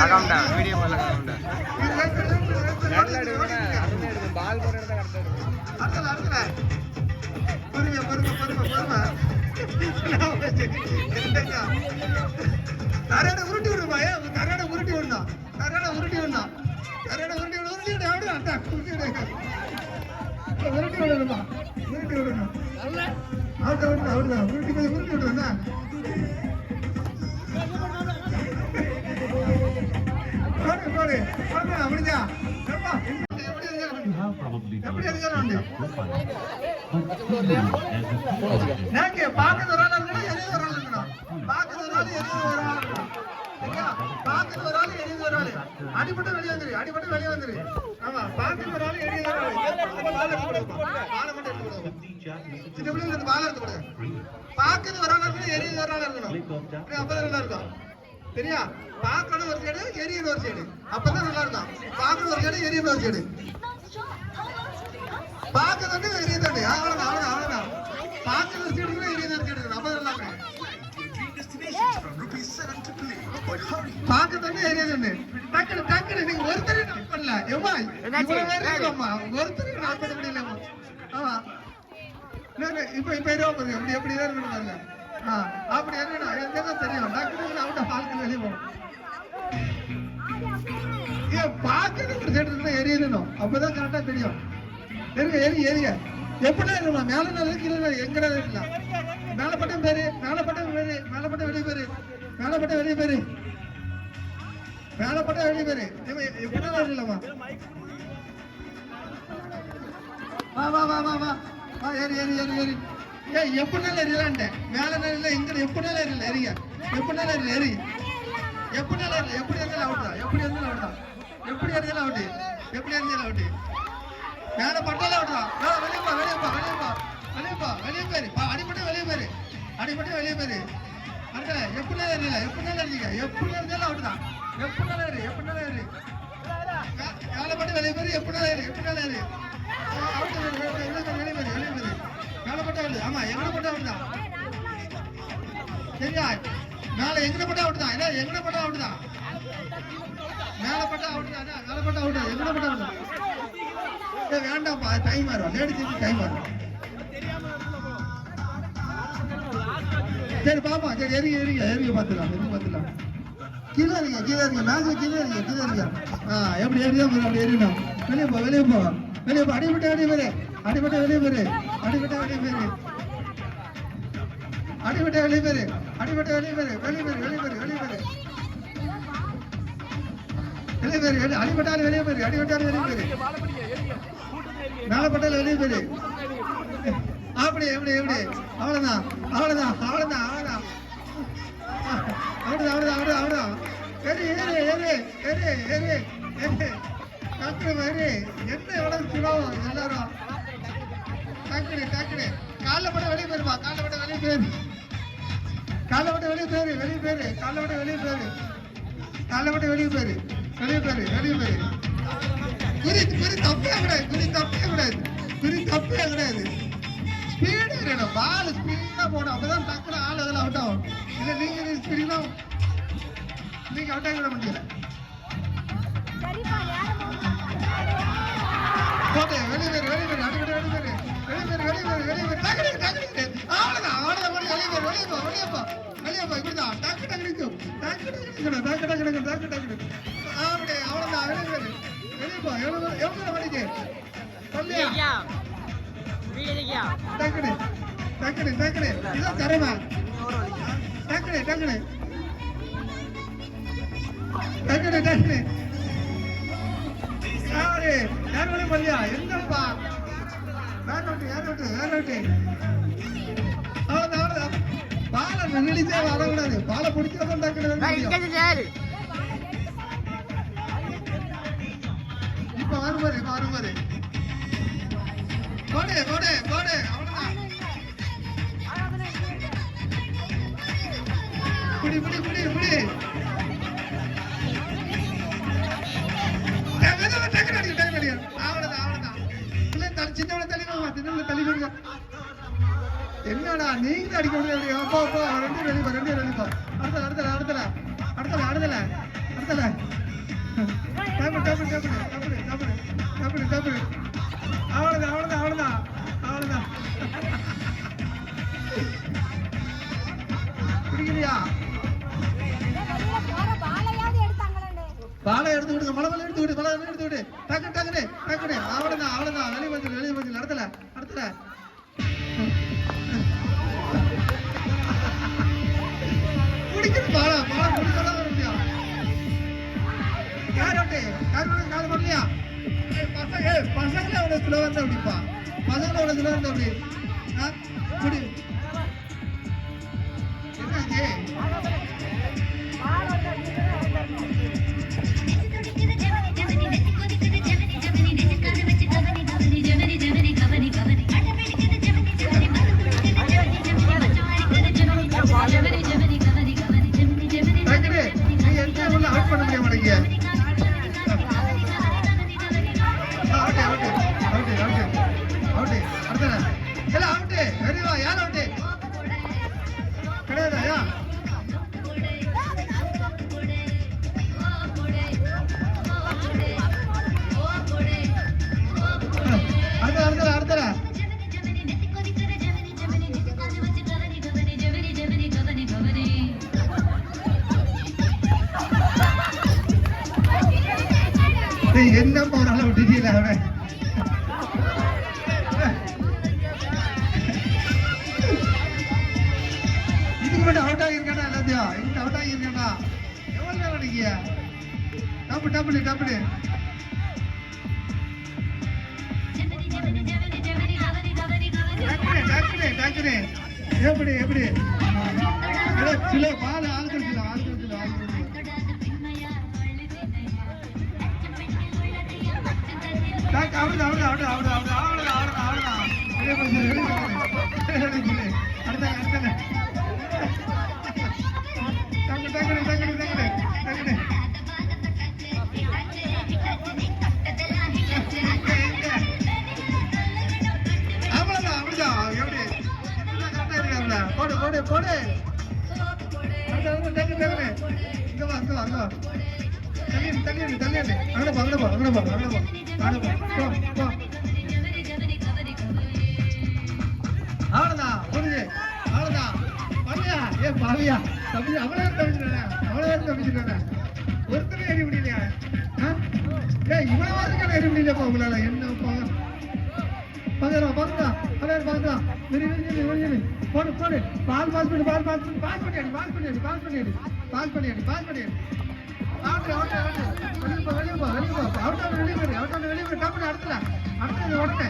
அகம்டா video பண்ணல அகம்டா பால் போற இடத்துல கரெக்ட்டா அடுத்தல பொறுமை நரட உருட்டி விடுமா நரட உருட்டி விடணும் உருட்டி விடணுமா அவுட் உருட்டி விடுறா அப்படியா எப்படி எடுக்கிறான் பாக்குறது ஒரு ஆள் இருக்கணும் எரியுது ஒரு ஆள் இருக்கணும் பாக்குறது ஒரு ஆள் எரியுது ஒரு ஆள் பாக்குறது ஒரு ஆள் எரியுது ஒரு ஆள் அடிபட்டு வெளியே வந்துரு ஆமா பாக்குறது ஒரு ஆள் எரியுது ஒரு ஆள் பாலை மட்டும் எடுத்து கொடுங்க சின்ன பிள்ளைங்க பாலை எடுத்து கொடுங்க பாக்குறது ஒரு ஆள் இருக்கணும் எரியுது ஒரு ஆள் இருக்கணும் அப்பதான் நல்லா இருக்கும் சரியா பாக்கணும் ஒரு சைடு எரியுது ஒரு சைடு அப்பதான் நல்லா இருக்கும் பாக்குறது ஒரு சைடு எரியுது ஒரு சைடு பாக்குறது எரியுது அவ்வளவுதான் பாக்குறது சைடு எரியுது ஒரு சைடு அப்பதான் நல்லா இருக்கும் பாக்குறது எரியுது டக்குனு நீங்க ஒருத்தர் பண்ணல எம்மா ஒருத்தர் நான் பண்ண முடியல ஆமா இப்ப எப்படிதான் இருக்கணும் பாருங்க அப்படி என்ன எனக்கு தெரியும் டாக்டர் அவட்ட பால்க்கு வெளியே போகும் பாக்குறது சைடு எரியணும் அப்பதான் கரெக்டா தெரியும் எரிய எப்படின்னா இருக்கலாம் மேல நல்ல கீழே எங்கடா இருக்கலாம் மேலப்பட்டம் பேரு மேலப்பட்டம் வெளியே பேரு எப்படின்னா இருக்கலாமா வா ஏறி எப்படினாலும் எரியலான்ட்டேன் மேல நேரில் எங்க எப்படினாலும் எரியல எரிய எப்படினாலும் எரி எப்படி இருந்தாலும் அவுட்டு மேல பட்டாலும் அவுட்டுதான் வெளியே பேரு அடிப்பட்டு வெளியே பேரு அடுத்த எப்படினாலும் எரியல எப்படி இருந்தாலும் அவுட்டுதான் எப்படினாலும் எரி மேல பட்டு வெளியே பேரு எப்படினாலும் எரி வெளியே பேரு மேலப்பட்ட ஆமா எங்கப்பட்ட அவுட்தான் சரியா மேல எங்கப்பட்ட அவுட்தான் இல்ல எங்கப்பட்ட அவுட்தான் மேலப்பட்ட அவுட் எங்கப்பட்ட அவுட் வேண்டாம்ப்பா டைம் ஆகும் லேடிஸ் டைம் ஆகும் சரி பாப்பா சரி எரிங்க பார்த்துக்கலாம் கீழே இருங்க மேட்ச் கீழே இருங்க எப்படி எரியணும் வெளியே போ அடிபட்டு வெளியே பேரு மேலப்பட்டாலும் வெளியே பேரு அப்படி எப்படி அவ்வளவுதான் என்ன எவ்வளவு சுலபம் எல்லாரும் டக்குனு காலைல பட்ட வெளியே போயிருமா வெளியே பேரு குறி தப்பே கிடையாது ஸ்பீடு கிடையாது பால் ஸ்பீடா போடும் அப்பதான் டக்குனு ஆள் அதில் அவுட் ஆகும் இல்ல நீங்க ஸ்பீடுனா நீங்க அவுட் ஆகி விட முடியல போட்டு வெளியே பேரு வெளியேப்பா இப்படிதான் டக்கு அவ்வளவுதான் வெளியேப்பா எவ்வளவு மணிக்கு டக்குனு இதான் தரமா டக்குனு யார் வழி பண்ணியா எங்கப்பா அவ்வளவுதான் பாலை நினைச்சே வரக்கூடாது பாலை பிடிக்கிறதும் டக்குனு இப்ப வருமாறு போடு அவ்வளவுதான் புடி என்னடா நீங்க அடிக்க முடியாது அப்பா ரெண்டு வெளிப்பா அடுத்தல அடுத்தல டப்பு டப்பு டப்பு டப்பு டப்பு டப்பு டப்பு அவ்வளவுதான் அவ்வளவுதான் அவ்வளவுதான் அவ்வளவுதான் பிடிக்கலையா பாலை எடுத்து விடுங்க மலை எடுத்து விடு மலை எடுத்து விடு டக்கு டக்குனு டக்குனு அவ்வளவுதான் அவ்வளவுதான் வெளியே வந்து அடுத்தல அடுத்தல குடிக்கணும் பாலை பாலை குடிக்கலாம் வர யாரோட்டு யாரோட கால் பண்ணலையா பசங்களே அவ்வளோ கிலோ வந்து அப்படிப்பா பசங்களே அவ்வளோ கிலோ வந்து அப்படி குடி அவுட் பண்ண முடிய மாட்டேங்க என்ன போனால விட்டுட்டீங்களா அவன் இதுக்கு மட்டும் அவுட் ஆகியிருக்கானா எல்லாத்தையும் இதுக்கு அவுட் ஆகியிருக்கானா எவ்வளவு நேரம் அடிக்கிய டப்பு டப்புனு டப்புனு டக்குனு டக்குனு எப்படி எப்படி சில பால் ஆளுக்கு சில ஆளுக்கு போடு போடு போடு இங்க வா அங்க வா அங்க வா தள்ளி தள்ளி அங்கடப்பா அங்கடப்பா அங்கடப்பா அங்கடப்பா அங்கடப்பா அவ்வளவுதான் புரிஞ்சு அவ்வளவுதான் பண்ணியா ஏ பாவியா தம்பி அவ்வளவு தப்பிச்சுட்டானே ஒருத்தனை எறி முடியலையா ஏ இவ்வளவு எறி முடியலப்பா உங்களால என்ன பாக்கலாம் பாக்கலாம் அதான் பாக்கலாம் போடு போடு பால் பாஸ் பண்ணி பால் பாஸ் பண்ணி பாஸ் பண்ணியாடி பாஸ் பண்ணியாடி பாஸ் பண்ணியாடி பாஸ் பண்ணியாடி பாஸ் பண்ணியாடி அவுட் அவுட் அவுட் வெளியே போ அவுட் ஆன வெளியே போய் டப்பு அடுத்தல அடுத்தது உடனே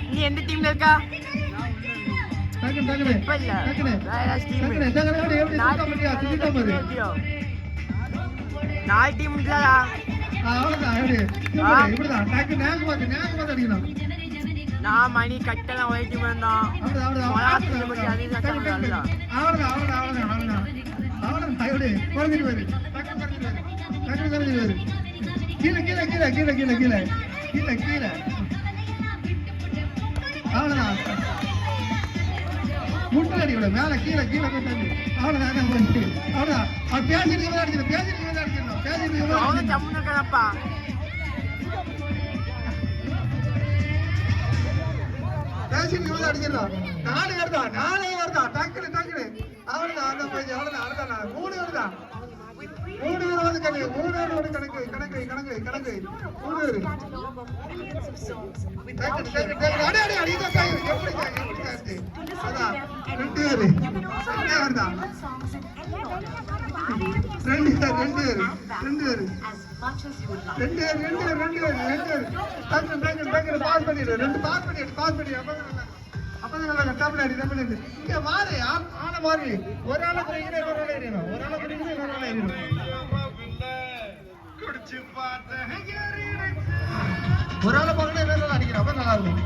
நீ எந்த டீம்ல இருக்கா? நாலு டீம் இல்லடா. நான் மணி கட்டலாம் ஒரே டீம் இருந்தான். கீழே கீழே கீழே கீழே கீழே கீழே கீழே கீழே அவ்வளோதான் முட்டடி விட மேலே கீழே கீழே போட்டாங்க அவ்வளோதான் போயிட்டு அவ்வளோதான் அவன் பேசிட்டு அடிக்கணும் பேசிட்டு அடிக்கணும் பேசிட்டு பேசிட்டு அடிக்கணும் நாலு வருதா டக்குனு டக்குனு அவ்வளோதான் அந்த போய் அவ்வளோதான் அவ்வளோதான் மூணு வருதான் மூணு பேர் வந்து கணக்கு மூணு பேர் வந்து கணக்கு கணக்கு கணக்கு கணக்கு மூணு பேர் அடி அடி அடி எப்படி அதான் ரெண்டு பேர் தான் ரெண்டு பேர் பாஸ் பண்ணிடு ரெண்டு பாஸ் பண்ணி அப்பதான் நல்லா டபுள் அடி இங்க மாறு ஆன மாறி ஒரு ஆளை குறைக்கிறேன் இன்னொரு ஆளை எறியணும் ஒரு ஆளை குறைக்கிறேன் இன்னொரு ஆளை எறியணும் குடிச்சு பார்த்தேன் ஒரு ஆளை பார்க்கணும் என்ன அடிக்கிறேன் அப்ப நல்லா இருக்கும்.